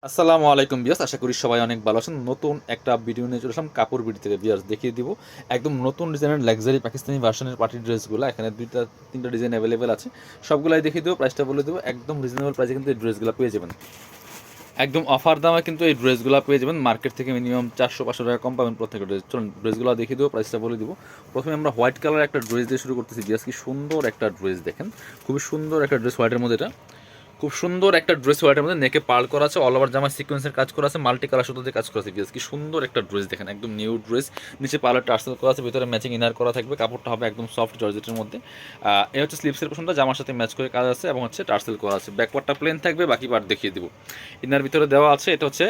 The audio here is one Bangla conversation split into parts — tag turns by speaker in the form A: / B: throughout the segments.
A: আসসালামু আলাইকুম বিয়াস, আশা করি সবাই অনেক ভালো আছেন। নতুন একটা ভিডিও নিয়ে চলে আসলাম কাপড় বিডি থেকে। বিয়াস দেখিয়ে দিব একদম নতুন ডিজাইনের লাক্সারি পাকিস্তানি ভার্সনের পার্টি ড্রেসগুলো। এখানে দুইটা তিনটা ডিজাইন অ্যাভেলেবেল আছে, সবগুলাই দেখিয়ে দেবো, প্রাইসটা বলে দেবো। একদম রিজনেবল প্রাইসে কিন্তু এই ড্রেসগুলো পেয়ে যাবেন, একদম অফার দামে কিন্তু এই ড্রেসগুলো পেয়ে যাবেন। মার্কেট থেকে মিনিমাম 400-500 টাকা কম পাবেন প্রত্যেকটা ড্রেস। চলুন ড্রেসগুলো দেখিয়ে দেবো, প্রাইসটা বলে দিব। প্রথমে আমরা হোয়াইট কালার একটা ড্রেস দিয়ে শুরু করতেছি। বিয়াস কি সুন্দর একটা ড্রেস দেখেন, খুবই সুন্দর একটা ড্রেস হোয়াইটের মধ্যে। এটা খুব সুন্দর একটা ড্রেস হোয়াইটের মধ্যে, নেকে পার্ল করা আছে, অল ওভার জামা সিকোয়েন্সের কাজ করা আছে, মাল্টি কালার সুতো দিয়ে কাজ করা আছে। বিয়াস কি সুন্দর একটা ড্রেস দেখেন, একদম নিউ ড্রেস। নিচে পার্লার টার্সেল করা আছে, ভিতরে ম্যাচিং ইনার করা থাকবে। কাপড়টা হবে একদম সফট জর্জেটের মধ্যে। এই হচ্ছে স্লিপসের পোশনটা, জামার সাথে ম্যাচ করে কাজ আছে এবং হচ্ছে টার্সেল করা আছে। ব্যাকপার্টটা প্লেন থাকবে, বাকি পার্ট দেখিয়ে দিব। ইনার ভিতরে দেওয়া আছে, এটা হচ্ছে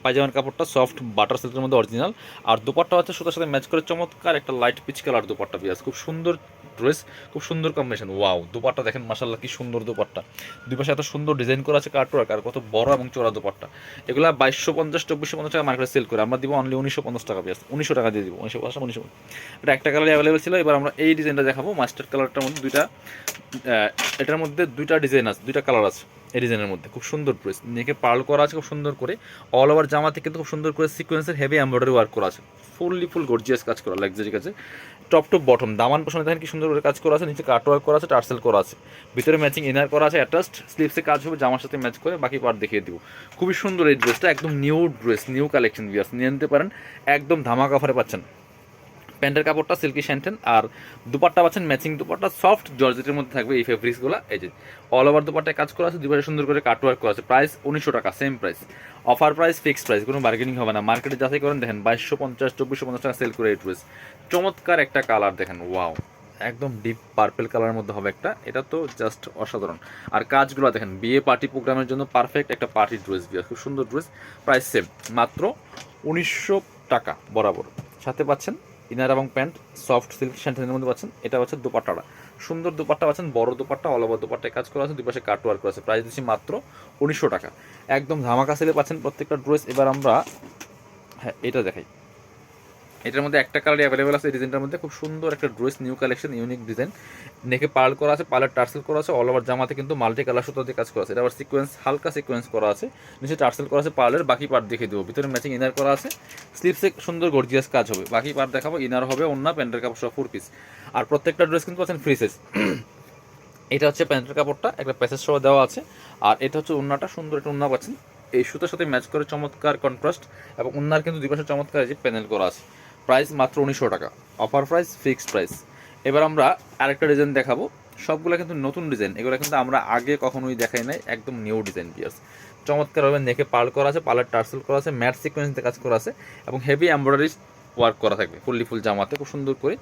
A: পায়জামার কাপড়টা সফট বাটার সিল্কের মধ্যে অরিজিনাল। আর দুপাট্টা হচ্ছে সুতার সাথে ম্যাচ করে চমৎকার একটা লাইট পিচ কালার দুপাট্টা। বিয়াস খুব সুন্দর ড্রেস, খুব সুন্দর কম্বিনেশন। ওয়াও, দুপাট্টা দেখেন মাশাআল্লাহ কি সুন্দর দুপাট্টা। দুই পাশে এত সুন্দর ডিজাইন করা আছে কাটওয়ার্ক, আর কত বড় এবং চওড়া দুপাট্টা। এগুলো 2250-2450 টাকা মার্কেটে সেল করে, আমরা দিব অনলি 1950 টাকা। বিয়াস 1900 টাকা দিয়ে দিব, 1950 এটা একটা কালার অ্যাভেলেবেল ছিল। এবার আমরা এই ডিজাইনটা দেখাবো, মাস্টার্ড কালারটার মধ্যে দুইটা, এটার মধ্যে দুইটা ডিজাইন আছে, দুইটা কালার আছে এই ডিজাইনের মধ্যে। খুব সুন্দর ড্রেস, নেকে পার্ল করা আছে খুব সুন্দর করে, অল ওভার জামাতে কিন্তু খুব সুন্দর করে সিকোয়েন্সের হেভি এমব্রয়ডারি ওয়ার্ক করা আছে, ফুল গর্জিয়াস কাজ করা, লাক্সারি কাজে। টপ টু বটম দামান পোষণে দেখেন কি সুন্দর করে কাজ করা আছে, নিচে কাট ওয়ার্ক করা আছে, টার্সেল করা আছে, ভিতরে ম্যাচিং ইনার করা আছে, অ্যাটাচড স্লিপসে কাজ হবে, জামার সাথে ম্যাচ করে বাকি পার্ট দেখিয়ে দিব। খুবই সুন্দর এই ড্রেসটা, একদম নিউ ড্রেস, নিউ কালেকশন। বিয়াস নিয়ে নিতে পারেন, একদম ধামাকা অফারে পাচ্ছেন। প্যান্টের কাপড়টা সিল্কি শ্যান্টেন, আর দুপাট্টা পাচ্ছেন ম্যাচিং দুপাট্টা সফট জর্জেটের মধ্যে থাকবে। এই ফেব্রিক্সগুলো এই যে অল ওভার দুপাট্টায় কাজ করা আছে, দুপাশে সুন্দর করে কাটওয়ার্ক করা আছে। প্রাইস 1900 টাকা, same price, offer price, fixed price, কোনো বার্গেনিং হবে না। মার্কেটে যাচাই করেন দেখেন 2250-2450 টাকা সেল করে এই ড্রেস। চমৎকার একটা কালার দেখেন, ওয়াও, একদম ডিপ পার্পেল কালারের মধ্যে হবে একটা, এটা তো জাস্ট অসাধারণ। আর কাজগুলো দেখেন, বিয়ে পার্টি প্রোগ্রামের জন্য পারফেক্ট একটা পার্টি ড্রেস। বিয়ার খুব সুন্দর ড্রেস, প্রাইস সেম, মাত্র 1900 টাকা বরাবর। সাথে পাচ্ছেন ইনার এবং প্যান্ট সফট সিল্ক শ্যান্টেনের মধ্যে পাচ্ছেন। এটা হচ্ছে দুপাট্টাটা, সুন্দর দুপাট্টা পাচ্ছেন, বড় দুপাট্টা, অল ওভার দুপাট্টায় কাজ করা আছে, দুই পাশে কাট ওয়ার্ক করা আছে। প্রাইস দিচ্ছি মাত্র 1900 টাকা, একদম ধামাকা সেলে পাচ্ছেন প্রত্যেকটা ড্রেস। এবার আমরা হ্যাঁ এটা দেখাই, এটার মধ্যে একটা কালার অ্যাভেলেবেল আছে। এই ডিজাইনটার মধ্যে খুব সুন্দর একটা dress, new collection, unique design. নেকে পার্ল করা আছে, পার্লার টার্সেল করা আছে, অল ওভার জামাতে কিন্তু মাল্টি কালার সুতো দিয়ে কাজ করা আছে। এটা আবার সিকোয়েন্স, হালকা সিকোয়েন্স করা আছে, নিচে টার্সেল করা আছে, পার্লের বাকি পার্ট দেখে দেবো। ভিতরে ম্যাচিং ইনার করা আছে, স্লিপসে সুন্দর গর্জিয়াস কাজ হবে, বাকি পার্ট দেখাবো। ইনার হবে, অন্য প্যান্টের কাপড় সব 4 পিস। আর প্রত্যেকটা ড্রেস কিন্তু পাচ্ছেন ফ্রি সাইজ। এটা হচ্ছে প্যান্টের কাপড়টা, একটা প্যাসেজ সহ দেওয়া আছে। আর এটা হচ্ছে ওন্নাটা, সুন্দর একটা ওন্না পাচ্ছেন, এই সুতার সাথে ম্যাচ করে চমৎকার কন্ট্রাস্ট, এবং ওন্নার কিন্তু দুই পাশে চমৎকার যে প্যানেল করা আছে। প্রাইস মাত্র 1900 টাকা, অফার প্রাইস, ফিক্সড প্রাইস। এবার আমরা আরেকটা ডিজাইন দেখাবো, সবগুলো কিন্তু নতুন ডিজাইন, এগুলো কিন্তু আমরা আগে কখনোই দেখাই নাই, একদম নিউ ডিজাইন। পিয়ার্স চমৎকারভাবে নেকে পার্ল করা আছে, পার্লার টার্সেল করা আছে, ম্যাট সিকোয়েন্সে কাজ করা আছে, এবং হেভি এমব্রয়ডারি ওয়ার্ক করা থাকবে ফুল জামাতে খুব সুন্দর করে।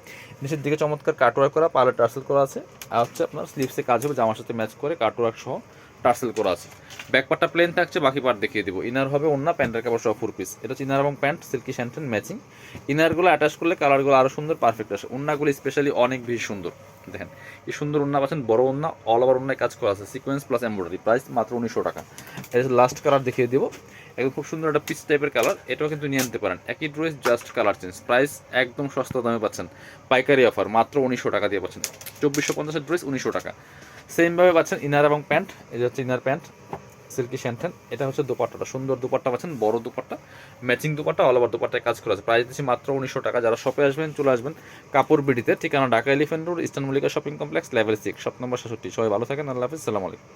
A: নিচের দিকে চমৎকার কাটওয়ার্ক করা, পার্লার টার্সেল করা আছে। আর হচ্ছে আপনার স্লিভসে কাজ হবে, জামার সাথে ম্যাচ করে কাটওয়ার্ক সহ টার্সেল করা আছে। ব্যাকপার্টটা প্লেন থাকছে, বাকি পার্ট দেখিয়ে দিব। ইনার হবে অন্য প্যান্টের কাপড় সহ 4 পিস। এটা হচ্ছে ইনার এবং প্যান্ট সিল্কি শ্যান্টেন ম্যাচিং। ইনারগুলো অ্যাটাচ করলে কালারগুলো আরও সুন্দর পারফেক্ট আসে। ওন্নাগুলো স্পেশালি অনেক বেশি সুন্দর দেখেন, কি সুন্দর ওন্না পাচ্ছেন, বড় ওন্না, অল ওভার ওন্নায় কাজ করা আছে, সিকোয়েন্স প্লাস এমব্রয়ডারি। প্রাইস মাত্র 1900 টাকা। এটা লাস্ট কালার দেখিয়ে দিব, একদম খুব সুন্দর একটা পিচ টাইপের কালার, এটাও কিন্তু নিয়ে নিতে পারেন। একই dress, just colour change. Price একদম সস্তা দামে পাচ্ছেন, পাইকারি অফার, মাত্র 1900 টাকা দিয়ে পাচ্ছেন। 2450 ড্রেস 1900 টাকা। সেমভাবে পাচ্ছেন ইনার এবং প্যান্ট, এই হচ্ছে ইনার প্যান্ট সিল্কি শ্যান্টেন। এটা হচ্ছে দুপাট্টাটা, সুন্দর দুপাট্টা পাচ্ছেন, বড় dupatta, matching dupatta, all over দুপাট্টায় কাজ করা আছে। প্রাইস দিচ্ছি মাত্র 1900 টাকা। যারা শপে আসবেন চলে আসবেন কাপড় বিডিতে, ঠিকানা Dhaka elephant road, eastern Mallika shopping complex, level 6, shop number 66। সবাই ভালো থাকেন, আল্লাহ হাফিজ, সালাম আলাইকুম।